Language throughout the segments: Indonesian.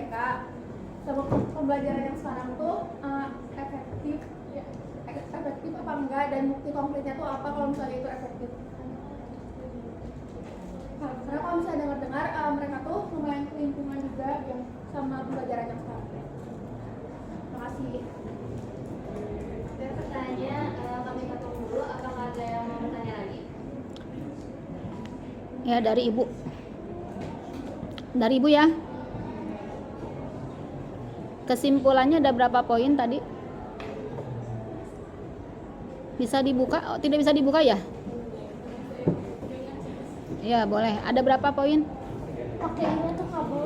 mereka sama pembelajaran yang sekarang tuh efektif apa enggak, dan bukti konkretnya tuh apa kalau misalnya itu efektif. Karena kalau misalnya dengar mereka tuh lumayan kelimpungan juga yang sama pembelajaran yang sekarang. Terima kasih. Dan pertanyaan kami potong dulu, apakah ada yang mau bertanya lagi? Ya, dari Ibu. Dari Ibu ya. Kesimpulannya ada berapa poin tadi? Bisa dibuka? Oh, tidak bisa dibuka ya? Ya, boleh. Ada berapa poin? Oke, ini tuh kabel.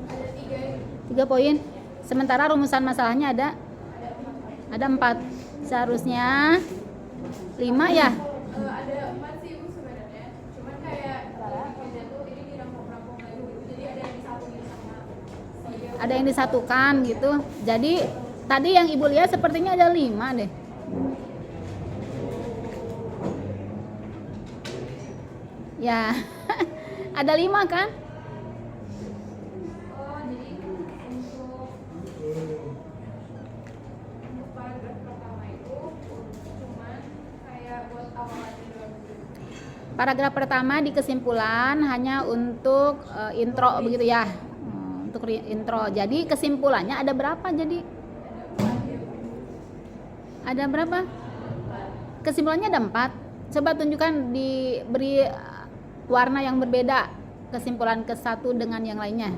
Ada 3 poin. Sementara rumusan masalahnya ada 4. Seharusnya 5 ya? Ada 4 sih Bu sebenarnya. Cuman kayak poinnya tuh ini dirampung-rampung lagi gitu. Jadi ada yang disatuin sama Ada yang disatukan gitu. Jadi tadi yang Ibu lihat sepertinya ada 5 deh. Ya. Ada 5 kan? jadi untuk paragraf pertama itu cuman kayak buat awalannya doang. Paragraf pertama di kesimpulan hanya untuk intro begitu ya. Untuk intro. Jadi kesimpulannya ada berapa jadi? Ada berapa? Kesimpulannya ada 4. Coba tunjukkan, diberi warna yang berbeda kesimpulan ke satu dengan yang lainnya.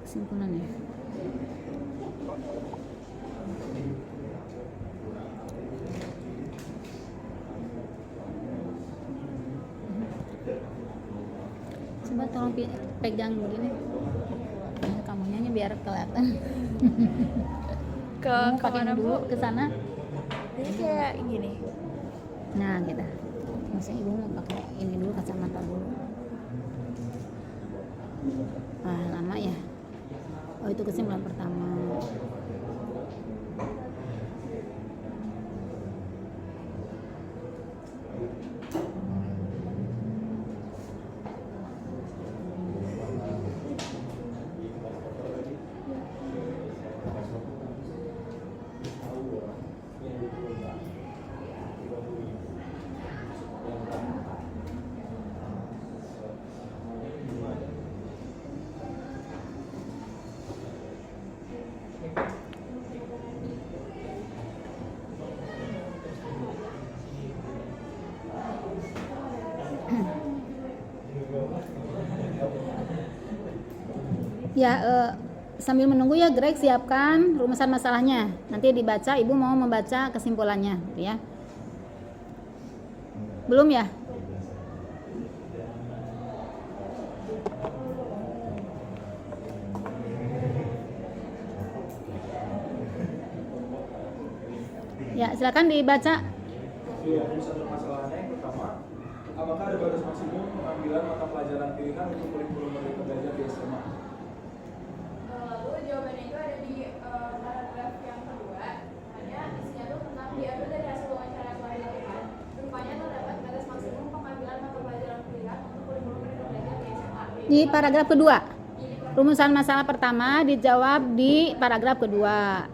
Kesimpulannya. Coba tolong pegang begini. Kamunya biar kelihatan. Kamu pakai kemana dulu Bu? ke sana. Jadi kayak gini. Nah, gitu. Maksudnya Ibu mau pakai ini dulu, kacamata dulu. Lama ya. Oh, itu kesimpulan pertama. Ya, sambil menunggu ya Greg, siapkan rumusan masalahnya. Nanti dibaca, Ibu mau membaca kesimpulannya, ya. Belum ya? Ya, silakan dibaca. Rumusan permasalahannya yang pertama, apakah ada batas maksimum pengambilan mata pelajaran pilihan untuk kurikulum Merdeka Belajar di SMA? Lalu jawabannya itu ada di paragraf yang kedua. Hanya isinya tuh tentang diambil dari hasil wawancara yang telah dilakukan. Rupanya terdapat batas maksimum pengambilan mata pelajaran pilihan untuk kurikulum Merdeka Belajar di SMA. Di paragraf kedua. Rumusan masalah pertama dijawab di paragraf kedua.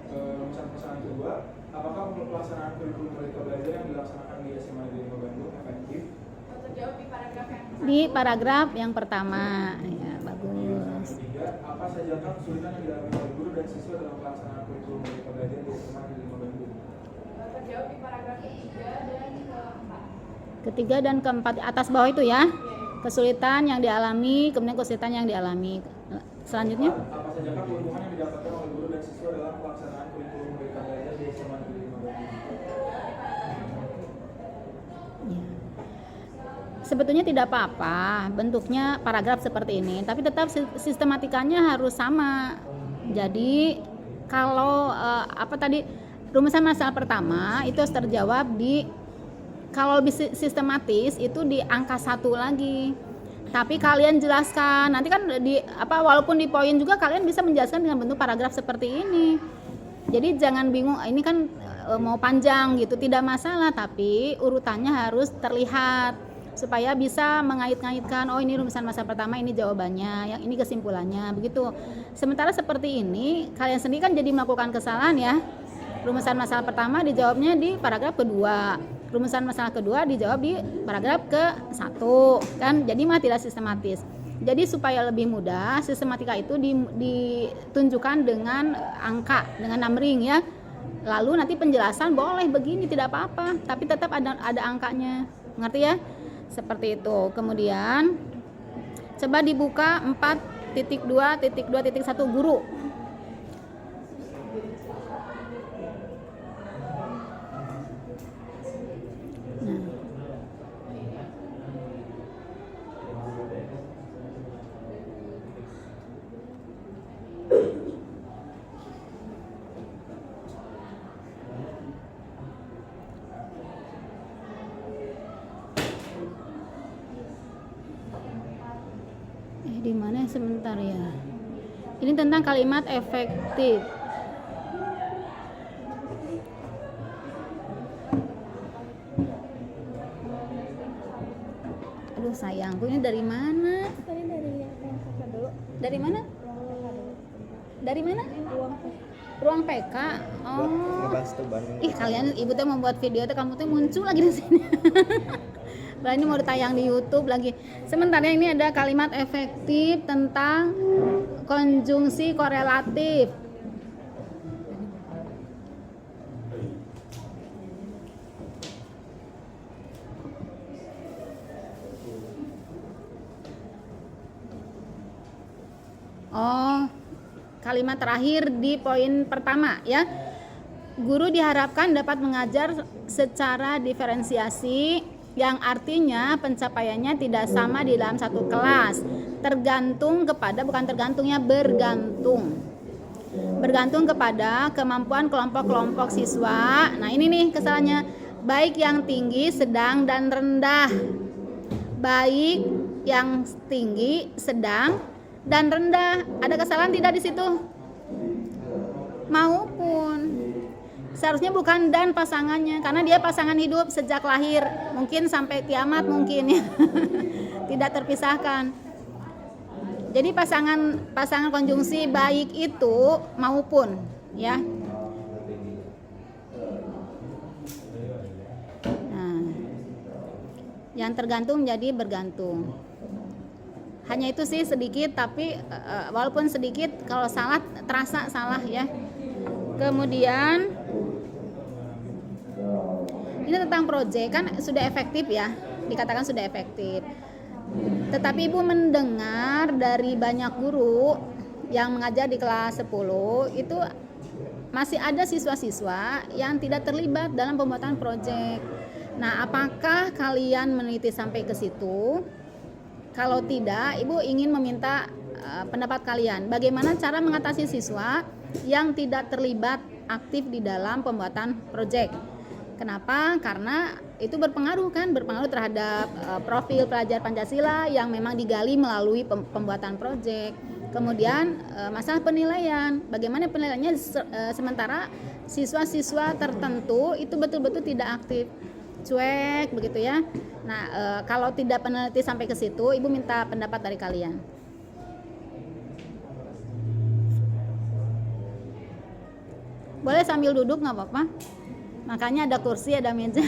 Rumusan permasalahan kedua, apakah pelaksanaan kurikulum Merdeka Belajar yang dilaksanakan di SMA Negeri 5 Bandung efektif? Terjawab di paragraf yang Di paragraf yang pertama. Ya, bagus. Ketiga, apa saja kesulitan yang dialami oleh guru dan siswa dalam pelaksanaan kurikulum Merdeka Belajar di SMA Negeri 5 Bandung? terjawab di paragraf ketiga dan keempat. Ketiga dan keempat, atas bawah itu ya. Kesulitan yang dialami, kemudian kesulitan yang dialami. Selanjutnya, Apa saja keuntungan yang didapatkan oleh guru dan siswa dalam pelaksanaan kurikulum Merdeka Belajar di SMA Negeri 5 Bandung? ya. Sebetulnya tidak apa-apa bentuknya paragraf seperti ini, tapi tetap sistematikanya harus sama. Jadi kalau apa tadi, rumusan masalah pertama itu harus terjawab di kalau lebih sistematis itu di angka 1 lagi. Tapi kalian jelaskan, nanti kan walaupun di poin juga kalian bisa menjelaskan dengan bentuk paragraf seperti ini. Jadi jangan bingung, ini kan mau panjang gitu, tidak masalah, tapi urutannya harus terlihat supaya bisa mengait-ngaitkan, oh ini rumusan masalah pertama, ini jawabannya, yang ini kesimpulannya, begitu. Sementara seperti ini, kalian sendiri kan jadi melakukan kesalahan ya. Rumusan masalah pertama dijawabnya di paragraf kedua, rumusan masalah kedua dijawab di paragraf ke-1 kan, jadi mah tidak sistematis. Jadi supaya lebih mudah, sistematika itu ditunjukkan dengan angka, dengan numbering ya. Lalu nanti penjelasan boleh begini tidak apa-apa, tapi tetap ada angkanya, ngerti ya? Seperti itu. Kemudian coba dibuka 4.2.2.1 guru. Di mana sebentar ya. Ini tentang kalimat efektif. Aduh sayangku, ini dari mana? Tadi dari yang kakak dulu. Dari mana? Dari mana? Ruang PK. Oh. Ngebahas teban. Ih, kalian ibu teh membuat video teh kamu teh muncul lagi di sini. Nah, ini mau ditayang di YouTube lagi. Sementara ini ada kalimat efektif tentang konjungsi korelatif. Oh, kalimat terakhir di poin pertama ya. Guru diharapkan dapat mengajar secara diferensiasi, yang artinya pencapaiannya tidak sama di dalam satu kelas, bergantung kepada kemampuan kelompok-kelompok siswa. Nah ini nih kesalahannya, baik yang tinggi, sedang, dan rendah. Baik yang tinggi, sedang, dan rendah. Ada kesalahan tidak di situ? Maupun. Seharusnya bukan dan pasangannya, karena dia pasangan hidup sejak lahir, mungkin sampai kiamat mungkin ya. Tidak terpisahkan. Jadi pasangan konjungsi baik itu maupun ya. Nah, yang tergantung menjadi bergantung. Hanya itu sih sedikit, tapi walaupun sedikit kalau salah terasa salah ya. Kemudian ini tentang proyek kan sudah efektif ya, dikatakan sudah efektif. Tetapi Ibu mendengar dari banyak guru yang mengajar di kelas 10 itu masih ada siswa-siswa yang tidak terlibat dalam pembuatan proyek. Nah, apakah kalian meneliti sampai ke situ? Kalau tidak, Ibu ingin meminta pendapat kalian. Bagaimana cara mengatasi siswa yang tidak terlibat aktif di dalam pembuatan proyek? Kenapa? Karena itu berpengaruh terhadap profil pelajar Pancasila yang memang digali melalui pembuatan proyek. Kemudian masalah penilaian, bagaimana penilaiannya sementara siswa-siswa tertentu itu betul-betul tidak aktif, cuek begitu ya. Nah, kalau tidak peneliti sampai ke situ, Ibu minta pendapat dari kalian. Boleh sambil duduk nggak apa-apa. Makanya ada kursi, ada meja.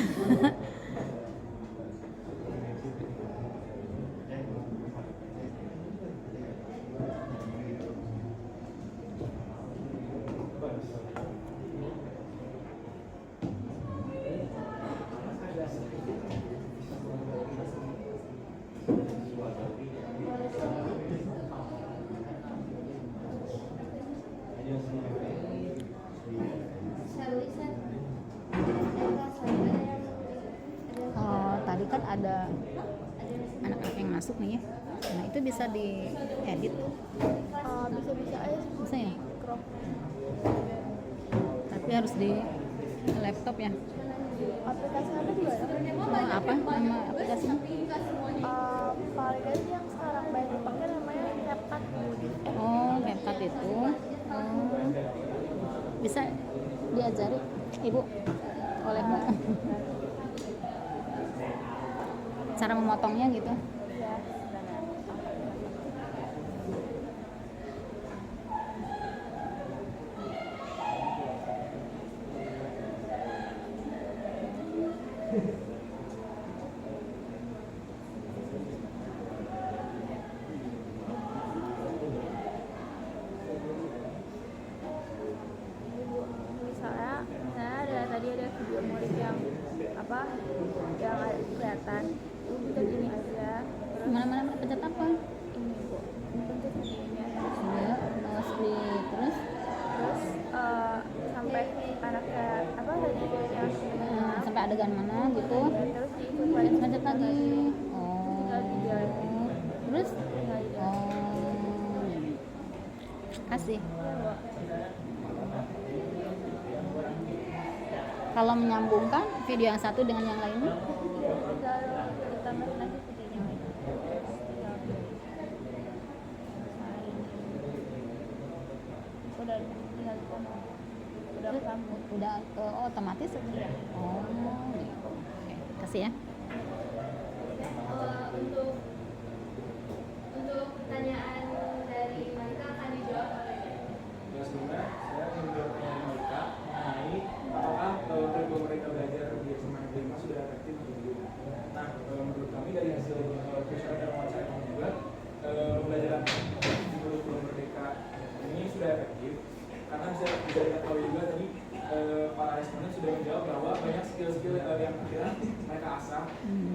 Kan ada anak-anak yang masuk nih ya. Nah, itu bisa diedit. Bisa-bisa aja Bisa ya? crop. Tapi harus di laptop ya. Aplikasinya tuh juga ada. Oh, apa nama aplikasinya? Paling aja yang sekarang banyak dipakai namanya CapCut. Oh, CapCut itu. Oh. Bisa diajari Ibu oleh Mbak. Cara memotongnya gitu. Ya. Misalnya ada tadi ada video murid yang apa yang ada kelihatan itu bisa gini aja terus Mana pencet apa? ini bu pencet di ini aja Ya, split terus terus sampai anaknya apa tadi yang sampai adegan mana gitu. terus diikut lagi Pencet lagi. tinggal tiga Terus tinggal tiga kasih. ya bu. Kalau menyambungkan video yang satu dengan yang lainnya, Tinggal ditambahin lagi videonya lagi. Udah tinggal ditonton. Udah kesambung. udah otomatis. Oh, gitu. Oke, kasih ya. Untuk pertanyaan dari Malika akan dijawab oleh Ya, sebelumnya saya ingin menjawab pertanyaan mereka mengenai apakah kurikulum mereka belajar di SMA Negeri 5 sudah efektif atau belum. Nah, menurut kami dari hasil riset dan wawancara kami juga, pembelajaran di kurikulum Merdeka ini sudah efektif karena bisa diketahui juga tadi para responden sudah menjawab bahwa banyak skill-skill yang akhirnya mereka asah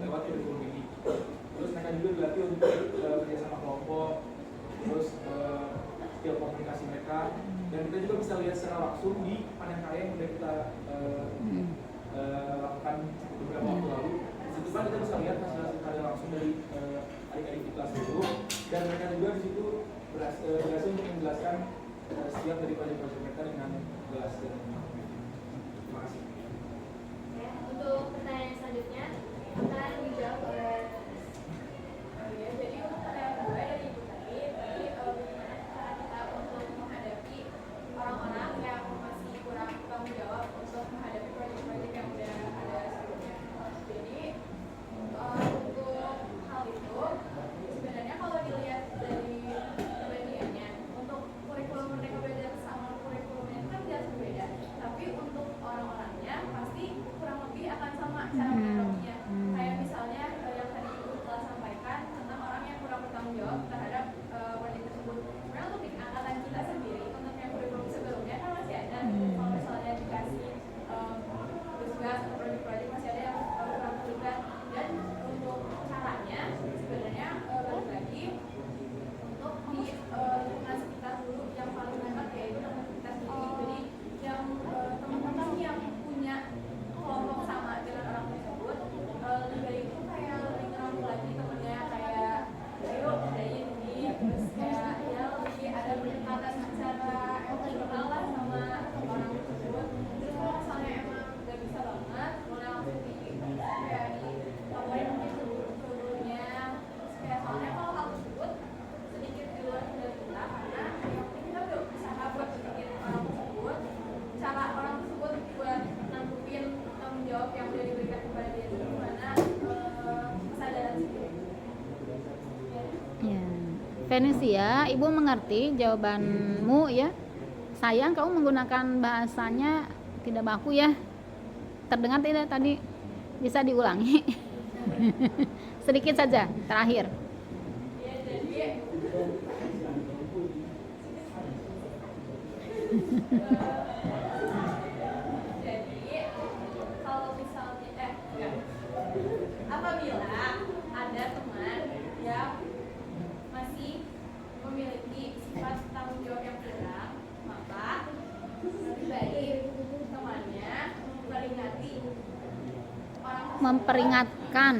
lewat kurikulum ini. Terus mereka juga dilatih untuk kerjasama kelompok, terus skill komunikasi mereka, dan kita juga bisa lihat secara langsung di panen karya yang sudah kita lakukan beberapa waktu lalu. Di situ kan kita bisa lihat hasil karya langsung dari adik-adik di kelas itu, dan mereka juga di situ berhasil untuk menjelaskan setiap dari proyek-proyek mereka dengan jelas dan terima kasih. Ya, untuk pertanyaan selanjutnya akan dijawab oleh Ya, jadi untuk pertanyaan gue dari ibu tadi bagaimana cara kita untuk menghadapi orang-orang yang masih kurang bertanggung jawab untuk menghadapi proyek-proyek yang udah ada sebelumnya. Jadi untuk hal itu sebenarnya kalau dilihat dari perbandingannya, untuk kurikulum Merdeka Belajar sama kurikulum yang kan jelas berbeda, tapi untuk orang-orangnya pasti kurang lebih akan sama cara menghadapinya. Kayak misalnya yang tadi ibu telah sampaikan tentang orang yang kurang bertanggung jawab terhadap proyek tersebut. Sebenarnya untuk di angkatan kita sendiri, untuk yang kurikulum sebelumnya kan masih ada. Kalau misalnya dikasih tugas atau proyek-proyek masih ada yang kurang terlibat. Dan untuk caranya sebenarnya balik lagi untuk di lingkungan sekitar dulu yang paling hebat yaitu teman kita sendiri. Jadi yang teman-teman yang punya kelompok sama dengan orang tersebut lebih baik itu kayak lebih ngerangkul lagi temennya, kayak ayo kerjain ini, terus kayak ya lebih ada pendekatan secara emosional lah sama orang tersebut. Terus kalau misalnya emang gak bisa banget, boleh langsung kayak dilaporin mungkin ke gurunya. Terus kayak soalnya kalau hal tersebut sedikit di luar kendali kita, karena yang penting kita udah usaha buat bikin orang tersebut, cara orang tersebut buat nanggupin tanggung jawab yang udah diberikan kepada dia itu gimana, kesadaran sendiri. Ya. Venesia, Ibu mengerti jawabanmu ya. Sayang kamu menggunakan bahasanya tidak baku ya. Terdengar tidak tadi? Bisa diulangi. Sedikit saja, terakhir. Ya, jadi kalau misalnya apabila ada teman yang masih memiliki sifat tanggung jawab yang kurang, maka lebih baik temannya Memperingatkan.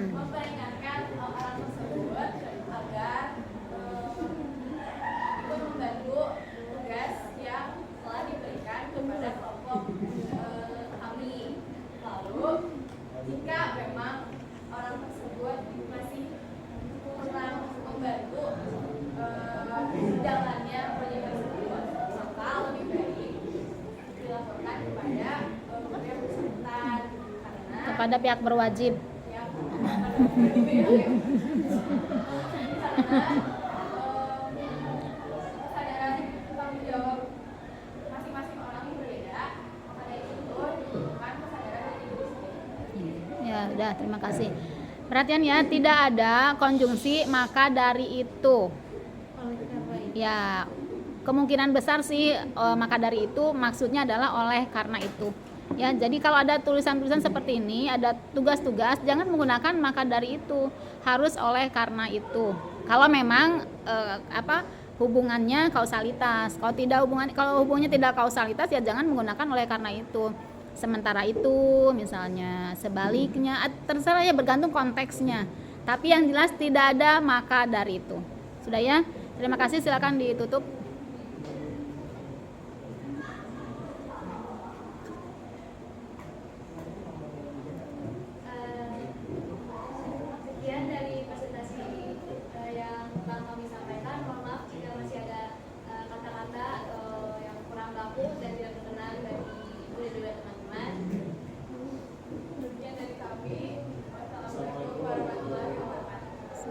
orang tersebut agar ikut membantu tugas yang telah diberikan kepada kelompok kami. jika memang orang tersebut masih kurang membantu jalannya proyek tersebut, maka lebih baik dilaporkan kepada pihak bersangkutan karena Kepada pihak berwajib. ya karena kesadaran tanggung jawab masing-masing orang yang berbeda, makanya itu dibutuhkan kesadaran dari diri sendiri. Ya, udah, terima kasih. Perhatian ya, tidak ada konjungsi maka dari itu. Oleh karena itu. Ya, kemungkinan besar sih maka dari itu maksudnya adalah oleh karena itu. Ya, jadi kalau ada tulisan-tulisan seperti ini, ada tugas-tugas, jangan menggunakan maka dari itu, harus oleh karena itu. Kalau memang hubungannya kausalitas. Kalau hubungannya tidak kausalitas ya jangan menggunakan oleh karena itu. Sementara itu misalnya, sebaliknya, terserah ya, bergantung konteksnya. Tapi yang jelas tidak ada maka dari itu. Sudah ya? Terima kasih, silakan ditutup. Sekian dari presentasi yang telah kami sampaikan. Mohon maaf jika masih ada kata-kata yang kurang baku dan